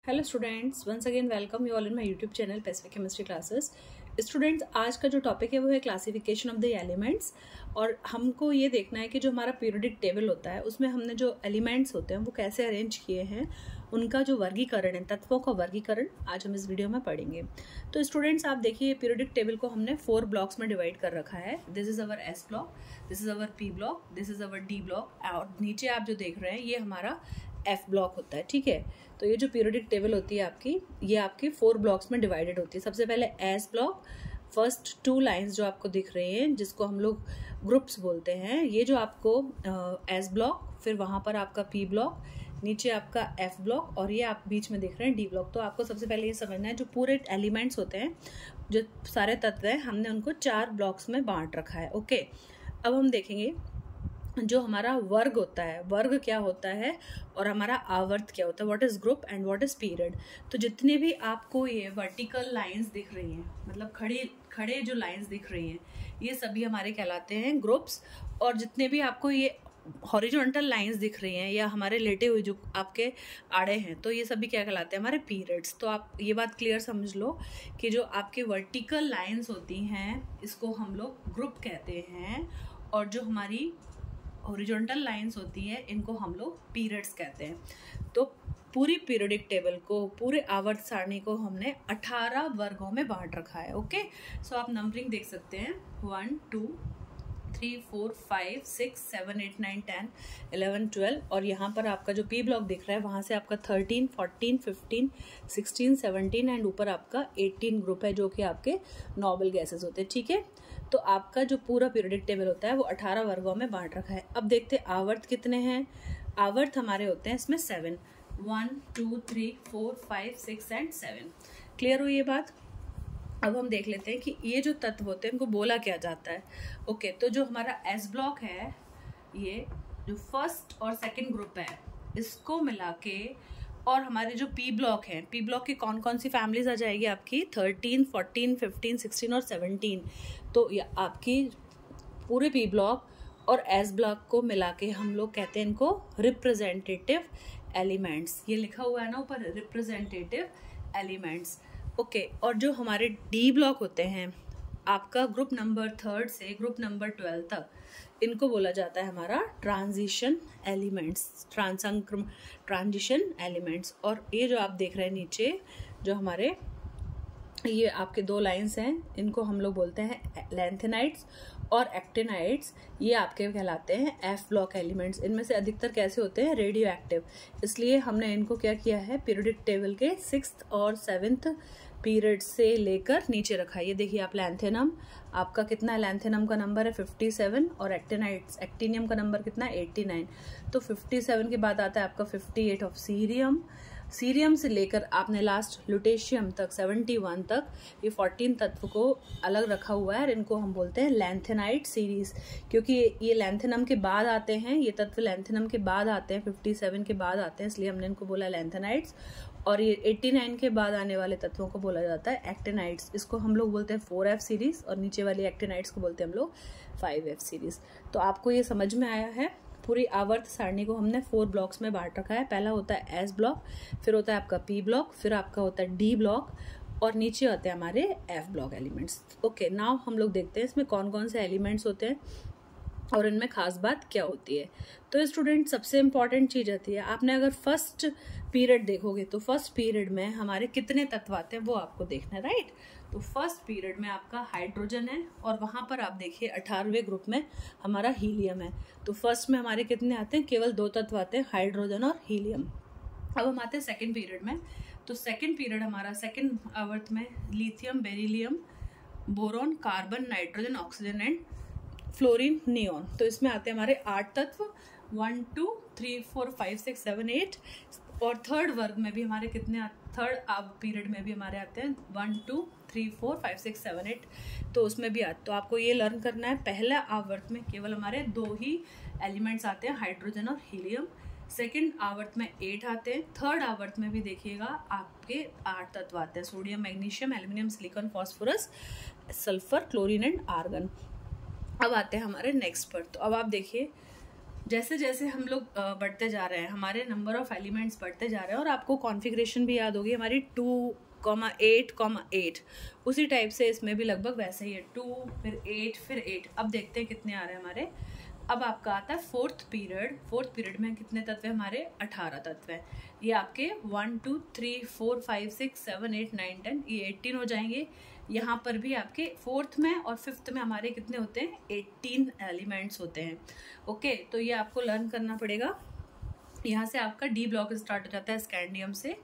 Hello students, once again welcome you all in my YouTube channel Pacific chemistry classes. Students, आज का जो topic है वो है क्लासिफिकेशन ऑफ द एलिमेंट्स। और हमको ये देखना है कि जो हमारा पीरियोडिक टेबल होता है उसमें हमने जो एलिमेंट्स होते हैं वो कैसे अरेंज किए हैं, उनका जो वर्गीकरण है, तत्वों का वर्गीकरण आज हम इस वीडियो में पढ़ेंगे। तो स्टूडेंट्स, आप देखिए पीरियोडिक टेबल को हमने 4 ब्लॉक्स में डिवाइड कर रखा है। This is our S block, this is our P block, this is our D block, और नीचे आप जो देख रहे हैं ये हमारा एफ ब्लॉक होता है। ठीक है, तो ये जो पीरियोडिक टेबल होती है आपकी, ये आपकी 4 ब्लॉक्स में डिवाइडेड होती है। सबसे पहले एस ब्लॉक, फर्स्ट 2 लाइंस जो आपको दिख रही हैं जिसको हम लोग ग्रुप्स बोलते हैं, ये जो आपको एस ब्लॉक, फिर वहाँ पर आपका पी ब्लॉक, नीचे आपका एफ ब्लॉक, और ये आप बीच में देख रहे हैं डी ब्लॉक। तो आपको सबसे पहले ये समझना है जो पूरे एलिमेंट्स होते हैं, जो सारे तत्व हैं, हमने उनको 4 ब्लॉक्स में बांट रखा है। ओके, अब हम देखेंगे जो हमारा वर्ग होता है, वर्ग क्या होता है और हमारा आवर्त क्या होता है, what is group and what is period. तो जितने भी आपको ये वर्टिकल लाइंस दिख रही हैं, मतलब खड़े जो लाइंस दिख रही हैं, ये सभी हमारे कहलाते हैं ग्रुप्स। और जितने भी आपको ये हॉरिजॉन्टल लाइंस दिख रही हैं या हमारे लेटे हुए जो आपके आड़े हैं, तो ये सभी क्या कहलाते हैं, हमारे पीरियड्स। तो आप ये बात क्लियर समझ लो कि जो आपके वर्टिकल लाइंस होती हैं इसको हम लोग ग्रुप कहते हैं, और जो हमारी हॉरिजॉन्टल लाइंस होती हैं इनको हम लोग पीरियड्स कहते हैं। तो पूरी पीरियोडिक टेबल को, पूरे आवर्त सारणी को हमने 18 वर्गों में बांट रखा है। ओके, सो आप नंबरिंग देख सकते हैं 1 2 3 4 5 6 7 8 9 10 11 12, और यहाँ पर आपका जो पी ब्लॉक दिख रहा है वहाँ से आपका 13 14 15 16 17 एंड ऊपर आपका 18 ग्रुप है जो कि आपके नोबल गैसेस होते हैं। ठीक है, तो आपका जो पूरा पीरियोडिक टेबल होता है वो 18 वर्गों में बांट रखा है। अब देखते हैं आवर्त कितने हैं। आवर्त हमारे होते हैं इसमें 7, 1 2 3 4 5 6 एंड 7। क्लियर हुई ये बात। अब हम देख लेते हैं कि ये जो तत्व होते हैं इनको बोला क्या जाता है। ओके, तो जो हमारा एस ब्लॉक है, ये जो फर्स्ट और सेकंड ग्रुप है, इसको मिला के, और हमारे जो पी ब्लॉक है, पी ब्लॉक की कौन कौन सी फैमिलीज आ जाएगी आपकी, 13 14 15 16 और 17। तो ये आपकी पूरे पी ब्लॉक और एस ब्लॉक को मिला के हम लोग कहते हैं इनको रिप्रेजेंटेटिव एलिमेंट्स। ये लिखा हुआ है ना ऊपर, रिप्रेजेंटेटिव एलिमेंट्स। ओके, और जो हमारे डी ब्लॉक होते हैं आपका ग्रुप नंबर 3 से ग्रुप नंबर 12 तक, इनको बोला जाता है हमारा ट्रांजिशन एलिमेंट्स, ट्रांजिशन एलिमेंट्स। और ये जो आप देख रहे हैं नीचे, जो हमारे ये आपके 2 लाइंस हैं, इनको हम लोग बोलते हैं लैंथेनाइड्स और एक्टिनाइड्स। ये आपके कहलाते हैं एफ ब्लॉक एलिमेंट्स। इनमें से अधिकतर कैसे होते हैं, रेडियो एक्टिव, इसलिए हमने इनको क्या किया है, पीरियोडिक टेबल के 6th और 7th पीरियड से लेकर नीचे रखा है। ये देखिए आप, लैंथेनम आपका कितना है, लैंथेनम का नंबर है 57, और एक्टिनाइड्स, एक्टिनियम का नंबर कितना है 89। तो 57 के बाद आता है आपका 58 ऑफ सीरियम। सीरियम से लेकर आपने लास्ट लुटेशियम तक 71 तक, ये 14 तत्व को अलग रखा हुआ है, और इनको हम बोलते हैं लैंथेनाइड सीरीज, क्योंकि ये लैंथेनम के बाद आते हैं, ये तत्व लैंथेनम के बाद आते हैं, 57 के बाद आते हैं, इसलिए हमने इनको बोला लैंथेनाइड्स। और ये 89 के बाद आने वाले तत्वों को बोला जाता है एक्टिनाइड्स। इसको हम लोग बोलते हैं 4F सीरीज, और नीचे वाली एक्टिनाइड्स को बोलते हैं हम लोग 5F सीरीज। तो आपको ये समझ में आया है। पूरी आवर्त सारणी को हमने 4 ब्लॉक्स में बांट रखा है। पहला होता है एस ब्लॉक, फिर होता है आपका पी ब्लॉक, फिर आपका होता है डी ब्लॉक, और नीचे होते हैं हमारे F block elements. Okay, now हम लोग देखते हैं इसमें कौन कौन से एलिमेंट्स होते हैं और इनमें खास बात क्या होती है। तो स्टूडेंट, सबसे इंपॉर्टेंट चीज होती है, आपने अगर फर्स्ट पीरियड देखोगे तो फर्स्ट पीरियड में हमारे कितने तत्व आते हैं वो आपको देखना है, राइट। तो फर्स्ट पीरियड में आपका हाइड्रोजन है, और वहां पर आप देखिए 18वें ग्रुप में हमारा हीलियम है। तो फर्स्ट में हमारे कितने आते हैं, केवल 2 तत्व आते हैं, हाइड्रोजन और हीलियम। अब हम आते हैं सेकेंड पीरियड में। तो सेकेंड पीरियड हमारा, सेकेंड आवर्त में lithium, beryllium, boron, carbon, nitrogen, oxygen and fluorine, neon. तो इसमें आते हैं हमारे 8 तत्व, 1 2 3 4 5 6 7 8। और थर्ड वर्ग में भी हमारे कितने, थर्ड पीरियड में भी हमारे आते हैं 1 2 3 4 5 6 7 8। तो उसमें भी आते, तो आपको ये लर्न करना है, पहला आवर्त में केवल हमारे 2 ही एलिमेंट्स आते हैं, हाइड्रोजन और हीलियम। सेकेंड आवर्त में 8 आते हैं। थर्ड आवर्त में भी देखिएगा आपके 8 तत्व आते हैं, sodium, magnesium, aluminium, silicon, phosphorus, sulphur, chlorine and argon. अब आते हैं हमारे नेक्स्ट पर। तो अब आप देखिए जैसे जैसे हम लोग बढ़ते जा रहे हैं, हमारे नंबर ऑफ एलिमेंट्स बढ़ते जा रहे हैं, और आपको कॉन्फ़िगरेशन भी याद होगी हमारी 2,8,8, उसी टाइप से इसमें भी लगभग वैसे ही है, 2 फिर 8 फिर 8। अब देखते हैं कितने आ रहे हैं हमारे। अब आपका आता है फोर्थ पीरियड में कितने तत्व हैं हमारे? 18 तत्व हैं। ये आपके 1 2 3 4 5 6 7 8 9 10, ये 18 हो जाएंगे। यहाँ पर भी आपके फोर्थ में और फिफ्थ में हमारे कितने होते हैं? 18 एलिमेंट्स होते हैं। ओके, तो ये आपको लर्न करना पड़ेगा। यहाँ से आपका डी ब्लॉक स्टार्ट हो जाता है स्कैंडियम से,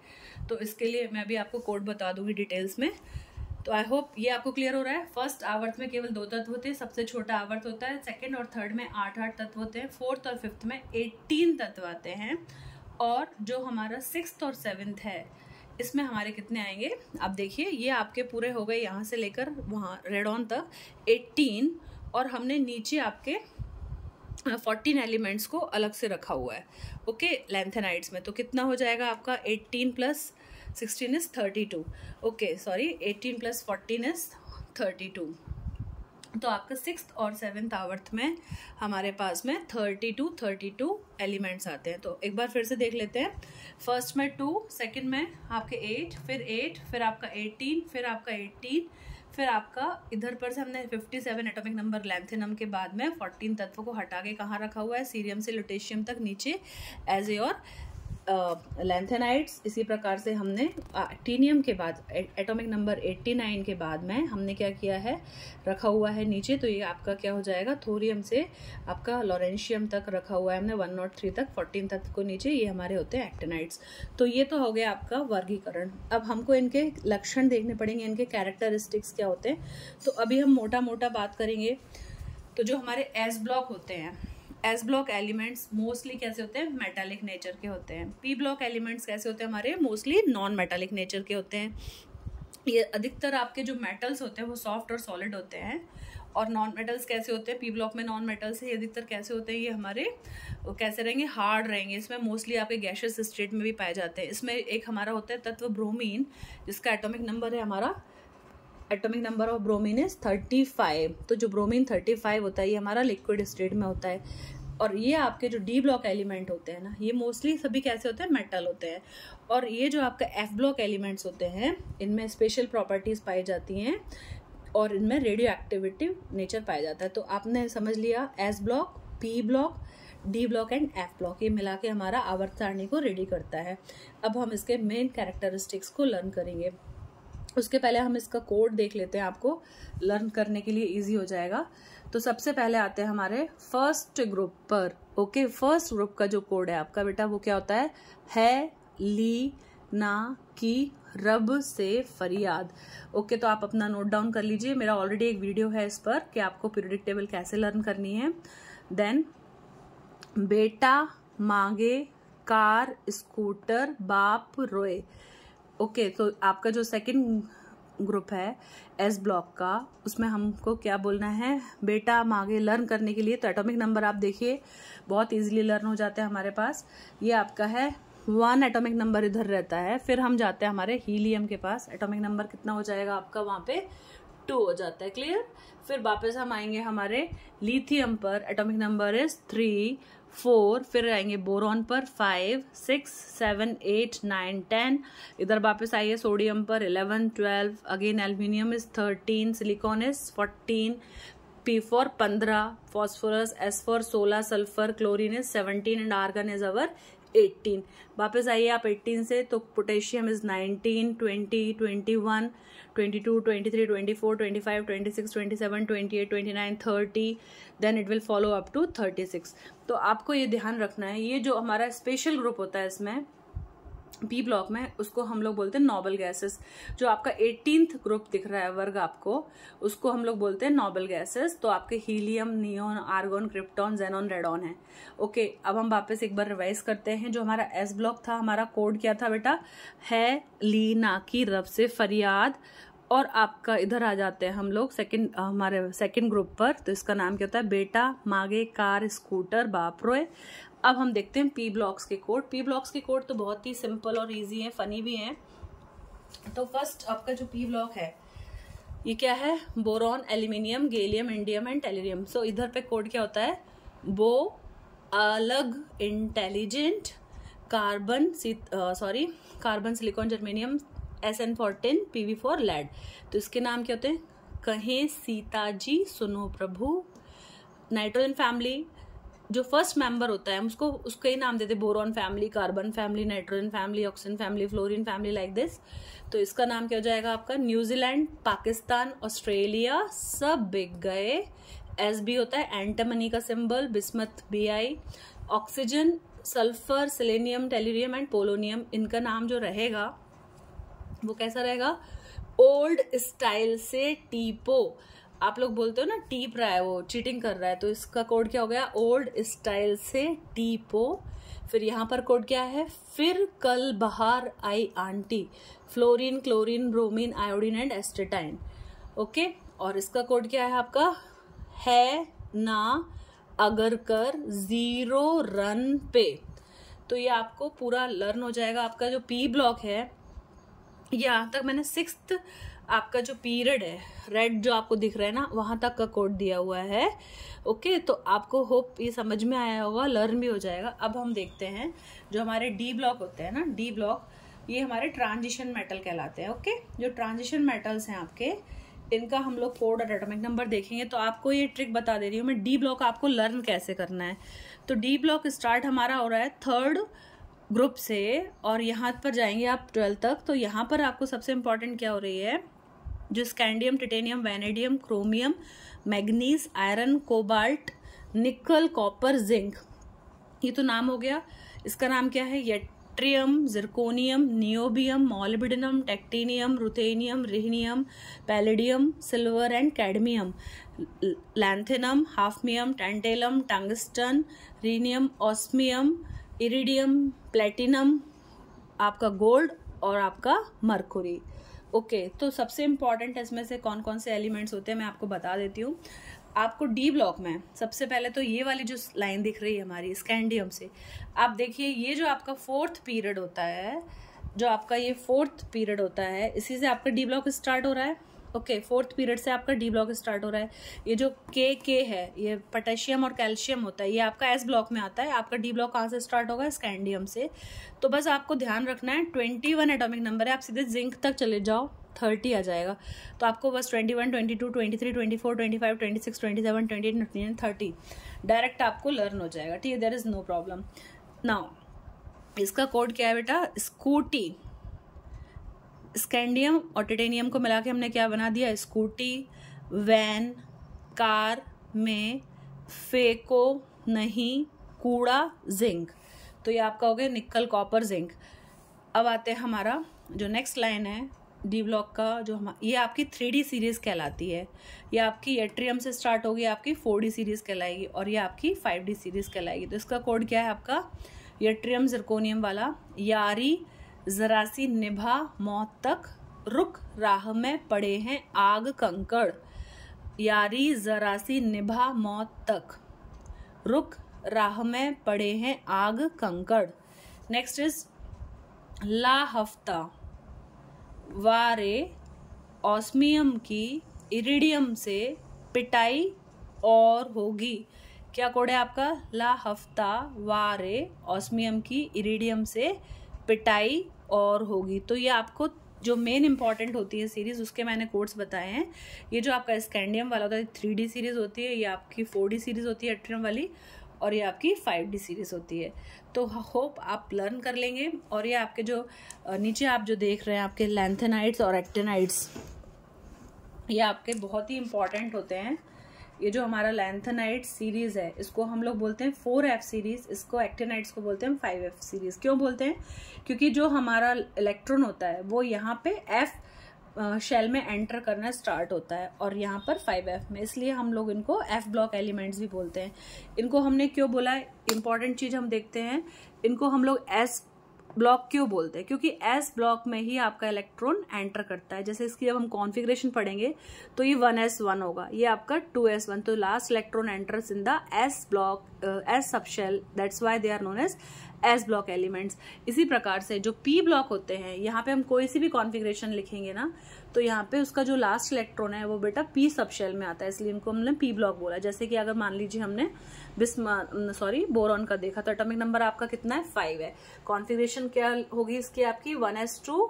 तो इसके लिए मैं भी आपको कोड बता दूंगी डिटेल्स में। तो आई होप ये आपको क्लियर हो रहा है। फर्स्ट आवर्त में केवल 2 तत्व होते हैं, सबसे छोटा आवर्त होता है। सेकंड और थर्ड में 8-8 तत्व होते हैं। फोर्थ और फिफ्थ में 18 तत्व आते हैं। और जो हमारा सिक्स्थ और सेवेंथ है, इसमें हमारे कितने आएंगे? अब देखिए, ये आपके पूरे हो गए यहाँ से लेकर वहाँ रेड ऑन तक 18, और हमने नीचे आपके 14 एलिमेंट्स को अलग से रखा हुआ है। ओके, लैंथेनाइड्स में। तो कितना हो जाएगा आपका? 18 + 16 इज 32। Okay sorry, 18 + 14 is 32। तो आपका सिक्स्थ और सेवेंथ आवर्त में हमारे पास में 32 एलिमेंट्स आते हैं। तो एक बार फिर से देख लेते हैं। फर्स्ट में 2, सेकंड में आपके 8, फिर आपका 18, फिर आपका 18, फिर आपका इधर पर से हमने 57 एटॉमिक नंबर लैंथेनम के बाद में 14 तत्व को हटा के कहाँ रखा हुआ है? सीरियम से लुटेशियम तक नीचे एज ए और लैंथेनाइड्स। इसी प्रकार से हमने एक्टिनियम के बाद एटॉमिक नंबर 89 के बाद में हमने क्या किया है? रखा हुआ है नीचे। तो ये आपका क्या हो जाएगा? थोरियम से आपका लॉरेंशियम तक रखा हुआ है हमने 103 तक, 14 तत्व को नीचे, ये हमारे होते हैं एक्टिनाइड्स। तो ये तो हो गया आपका वर्गीकरण। अब हमको इनके लक्षण देखने पड़ेंगे, इनके कैरेक्टरिस्टिक्स क्या होते हैं। तो अभी हम मोटा मोटा बात करेंगे। तो जो हमारे एस ब्लॉक होते हैं, एस ब्लॉक एलिमेंट्स मोस्टली कैसे होते हैं? मेटालिक नेचर के होते हैं। पी ब्लॉक एलिमेंट्स कैसे होते हैं हमारे? मोस्टली नॉन मेटालिक नेचर के होते हैं। ये अधिकतर आपके जो मेटल्स होते हैं वो सॉफ्ट और सॉलिड होते हैं। और नॉन मेटल्स कैसे होते हैं? पी ब्लॉक में नॉन मेटल्स ये अधिकतर कैसे होते हैं? ये हमारे कैसे रहेंगे? हार्ड रहेंगे। इसमें मोस्टली आपके गैशियस स्टेट में भी पाए जाते हैं। इसमें एक हमारा होता है तत्व ब्रोमीन, जिसका एटॉमिक नंबर है हमारा, atomic number of bromine is 35। तो जो ब्रोमीन 35 होता है, ये हमारा लिक्विड स्टेट में होता है। और ये आपके जो डी ब्लॉक एलिमेंट होते हैं ना, ये मोस्टली सभी कैसे होते हैं? मेटल होते हैं। और ये जो आपका एफ ब्लॉक एलिमेंट्स होते हैं, इनमें स्पेशल प्रॉपर्टीज पाई जाती हैं और इनमें रेडियो एक्टिविटी नेचर पाया जाता है। तो आपने समझ लिया, S block, P block, D block and F block, ये मिला के हमारा आवर्त सारणी को रेडी करता है। अब हम इसके मेन कैरेक्टरिस्टिक्स को लर्न करेंगे। उसके पहले हम इसका कोड देख लेते हैं, आपको लर्न करने के लिए इजी हो जाएगा। तो सबसे पहले आते हैं हमारे फर्स्ट ग्रुप पर। ओके, फर्स्ट ग्रुप का जो कोड है आपका बेटा, वो क्या होता है? ली ना की रब से फरियाद। ओके, तो आप अपना नोट डाउन कर लीजिए। मेरा ऑलरेडी एक वीडियो है इस पर कि आपको पीरियोडिक टेबल कैसे लर्न करनी है। देन बेटा मांगे कार स्कूटर बाप रोए। ओके, तो आपका जो सेकंड ग्रुप है एस ब्लॉक का, उसमें हमको क्या बोलना है? बेटा मांगे लर्न करने के लिए। तो एटॉमिक नंबर आप देखिए बहुत इजीली लर्न हो जाते हैं हमारे पास। ये आपका है 1 एटॉमिक नंबर इधर रहता है। फिर हम जाते हैं हमारे हीलियम के पास, एटॉमिक नंबर कितना हो जाएगा आपका? वहां पे 2 हो जाता है। क्लियर? फिर वापस हम आएंगे हमारे लिथियम पर, एटॉमिक नंबर इज 3 4, फिर आएंगे बोरॉन पर 5 6 7 8 9 10। इधर वापस आइए सोडियम पर 11 12, again aluminium is 13, silicon is 14, P4 15, phosphorus S4 16, sulphur chlorine is 17 and argon is our 18। वापस आइए आप 18 से, तो potassium is 19 20 21 22 23 24 25 26 27 28 29 30, then it will follow up to 36। तो आपको ये ध्यान रखना है, ये जो हमारा स्पेशल ग्रुप होता है इसमें पी ब्लॉक में, उसको हम लोग बोलते हैं नोबल गैसेस। जो आपका 18th ग्रुप दिख रहा है वर्ग आपको, उसको हम लोग बोलते हैं नोबल गैसेस। तो आपके helium, neon, argon, krypton, xenon, radon है। ओके, अब हम वापस एक बार रिवाइज करते हैं। जो हमारा एस ब्लॉक था, हमारा कोड क्या था बेटा? है ली ना की रब से फरियाद। और आपका इधर आ जाते हैं हम लोग हमारे सेकंड ग्रुप पर। तो इसका नाम क्या होता है? बेटा मांगे कार स्कूटर बाप रोए। अब हम देखते हैं पी ब्लॉक्स के कोड। पी ब्लॉक्स के कोड तो बहुत ही सिंपल और इजी है, फनी भी है। तो फर्स्ट आपका जो पी ब्लॉक है, ये क्या है? Boron, aluminium, gallium, indium and tellurium. सो इधर पे कोड क्या होता है? बो अलग, intelligent, carbon silicon germanium, SN14, PV4 lead. तो इसके नाम क्या होते हैं? कहें सीता जी सुनो प्रभु। नाइट्रोजन फैमिली जो फर्स्ट मेंबर होता है उसको उसका ही नाम देते, boron family, carbon family, nitrogen family, oxygen family, fluorine family, like this. तो इसका नाम क्या हो जाएगा आपका? न्यूजीलैंड, पाकिस्तान, ऑस्ट्रेलिया सब बिक गए। SB होता है एंटीमनी का symbol, bismuth BI। Oxygen, sulphur, selenium, tellurium and polonium, इनका नाम जो रहेगा वो कैसा रहेगा? ओल्ड स्टाइल से टीपो। आप लोग बोलते हो ना टीप रहा है, वो चीटिंग कर रहा है, तो इसका कोड क्या हो गया? ओल्ड स्टाइल से टीपो। फिर यहाँ पर कोड क्या है? फिर कल बाहर आई aunty, fluorine, chlorine, bromine, iodine and astatine. Okay, और इसका कोड क्या है आपका? है ना अगर कर 0 रन पे। तो ये आपको पूरा लर्न हो जाएगा। आपका जो P ब्लॉक है, यहाँ तक मैंने 6th आपका जो पीरियड है, रेड जो आपको दिख रहा है ना, वहां तक का कोड दिया हुआ है। ओके, तो आपको होप ये समझ में आया होगा, लर्न भी हो जाएगा। अब हम देखते हैं जो हमारे D ब्लॉक होते हैं ना, D ब्लॉक, ये हमारे ट्रांजिशन मेटल कहलाते हैं। ओके, जो ट्रांजिशन मेटल्स हैं आपके, इनका हम लोग कोड और एटॉमिक नंबर देखेंगे। तो आपको ये ट्रिक बता दे रही हूँ मैं, D ब्लॉक आपको लर्न कैसे करना है। तो D ब्लॉक स्टार्ट हमारा हो रहा है 3rd ग्रुप से, और यहाँ पर जाएंगे आप 12 तक। तो यहाँ पर आपको सबसे इंपॉर्टेंट क्या हो रही है? जो scandium, titanium, vanadium, chromium, manganese, iron, cobalt, निकल, कॉपर, जिंक, ये तो नाम हो गया। इसका नाम क्या है? Yttrium, zirconium, niobium, molybdenum, टेक्टिनियम, ruthenium, रिहनियम, palladium, silver and cadmium, lanthanum, हाफमियम, tantalum, tungsten, rhenium, osmium, iridium, platinum, आपका गोल्ड और आपका मरकुरी। ओके, तो सबसे इंपॉर्टेंट इसमें से कौन कौन से एलिमेंट्स होते हैं मैं आपको बता देती हूँ। आपको D ब्लॉक में सबसे पहले तो ये वाली जो लाइन दिख रही है हमारी स्कैंडियम से, आप देखिए ये जो आपका 4th पीरियड होता है, जो आपका ये 4th पीरियड होता है, इसी से आपका D ब्लॉक स्टार्ट हो रहा है। ओके, 4th पीरियड से आपका D ब्लॉक स्टार्ट हो रहा है। ये जो K है, ये पोटेशियम और कैल्शियम होता है, ये आपका S ब्लॉक में आता है। आपका D ब्लॉक कहाँ से स्टार्ट होगा? स्कैंडियम से। तो बस आपको ध्यान रखना है 21 एटॉमिक नंबर है, आप सीधे जिंक तक चले जाओ, 30 आ जाएगा। तो आपको बस 21, 22, 23, 24, 25, 26, 27, 28, 29, 30 डायरेक्ट आपको लर्न हो जाएगा। ठीक है, there is no problem. Now इसका कोड क्या है बेटा? स्कूटी। स्कैंडियम और टिटेनियम को मिला के हमने क्या बना दिया? स्कूटी। वैन, कार में फेंको नहीं कूड़ा, जिंक। तो ये आपका हो गया निकल, कॉपर, जिंक। अब आते हैं हमारा जो नेक्स्ट लाइन है D ब्लॉक का, जो ये आपकी 3D सीरीज कहलाती है। ये आपकी यट्रियम से स्टार्ट होगी, आपकी 4D सीरीज कहलाएगी, और ये आपकी 5D सीरीज कहलाएगी। तो इसका कोड क्या है आपका? यट्रियम, जिरकोनियम वाला। यारी जरासी निभा मौत तक, रुक राह में पड़े हैं आग कंकड़। यारी जरासी निभा मौत तक, रुक राह में पड़े हैं आग कंकड़। नेक्स्ट इज ला हफ्ता, वारे ऑस्मियम की इरिडियम से पिटाई और होगी। क्या कोड है आपका? ला हफ्ता वारे ऑस्मियम की इरिडियम से पिटाई और होगी। तो ये आपको जो मेन इंपॉर्टेंट होती है सीरीज, उसके मैंने कोड्स बताए हैं। ये जो आपका स्कैंडियम वाला होता है 3D सीरीज होती है, ये आपकी 4D सीरीज होती है एट्रियम वाली, और ये आपकी 5D सीरीज होती है। तो होप आप लर्न कर लेंगे। और ये आपके जो नीचे आप जो देख रहे हैं आपके लैंथेनाइड्स और एक्टिनाइड्स, ये आपके बहुत ही इंपॉर्टेंट होते हैं। ये जो हमारा लैंथेनाइड सीरीज है, इसको हम लोग बोलते हैं 4F सीरीज, इसको एक्टिनाइड्स को बोलते हैं 5F सीरीज। क्यों बोलते हैं? क्योंकि जो हमारा इलेक्ट्रॉन होता है वो यहाँ पे F शेल में एंटर करना स्टार्ट होता है, और यहाँ पर 5F में, इसलिए हम लोग इनको F ब्लॉक एलिमेंट्स भी बोलते हैं। इनको हमने क्यों बोला है? इंपॉर्टेंट चीज हम देखते हैं, इनको हम लोग S ब्लॉक क्यों बोलते हैं? क्योंकि S ब्लॉक में ही आपका इलेक्ट्रॉन एंटर करता है। जैसे इसकी जब हम कॉन्फ़िगरेशन पढ़ेंगे तो ये 1s1 होगा, ये आपका 2s1। तो last electron enters in the S block, S subshell, that's why they are known as S block elements. इसी प्रकार से जो पी ब्लॉक होते हैं, यहाँ पे हम कोई सी भी कॉन्फ़िगरेशन लिखेंगे ना, तो यहाँ पे उसका जो लास्ट इलेक्ट्रॉन है वो बेटा पी सब शेल में आता है, इसलिए इनको हमने पी ब्लॉक बोला। जैसे कि अगर मान लीजिए हमने बोरॉन का देखा तो एटॉमिक नंबर आपका कितना है, 5 है। कॉन्फ़िगरेशन क्या होगी इसकी आपकी, 1s2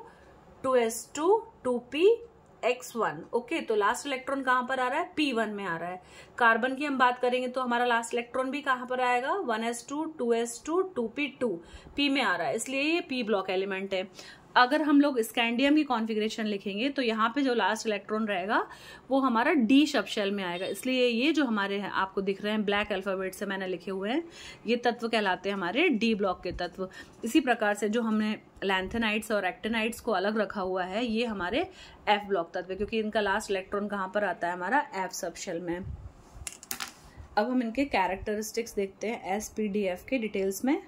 2s2 2px1। ओके, तो लास्ट इलेक्ट्रॉन कहां पर आ रहा है, p1 में आ रहा है। कार्बन की हम बात करेंगे तो हमारा लास्ट इलेक्ट्रॉन भी कहां पर आएगा, 1s2 2s2 2p2 p में आ रहा है, इसलिए ये p ब्लॉक एलिमेंट है। अगर हम लोग स्कैंडियम की कॉन्फ़िगरेशन लिखेंगे तो यहाँ पे जो लास्ट इलेक्ट्रॉन रहेगा वो हमारा डी सब शेल में आएगा, इसलिए ये जो हमारे हैं आपको दिख रहे हैं ब्लैक अल्फाबेट से मैंने लिखे हुए हैं, ये तत्व कहलाते हैं हमारे डी ब्लॉक के तत्व। इसी प्रकार से जो हमने लैंथेनाइड्स और एक्टिनाइड्स को अलग रखा हुआ है, ये हमारे एफ ब्लॉक तत्व, क्योंकि इनका लास्ट इलेक्ट्रॉन कहाँ पर आता है, हमारा एफ सब शेल में। अब हम इनके कैरेक्टरिस्टिक्स देखते हैं एसपीडीएफ के डिटेल्स में।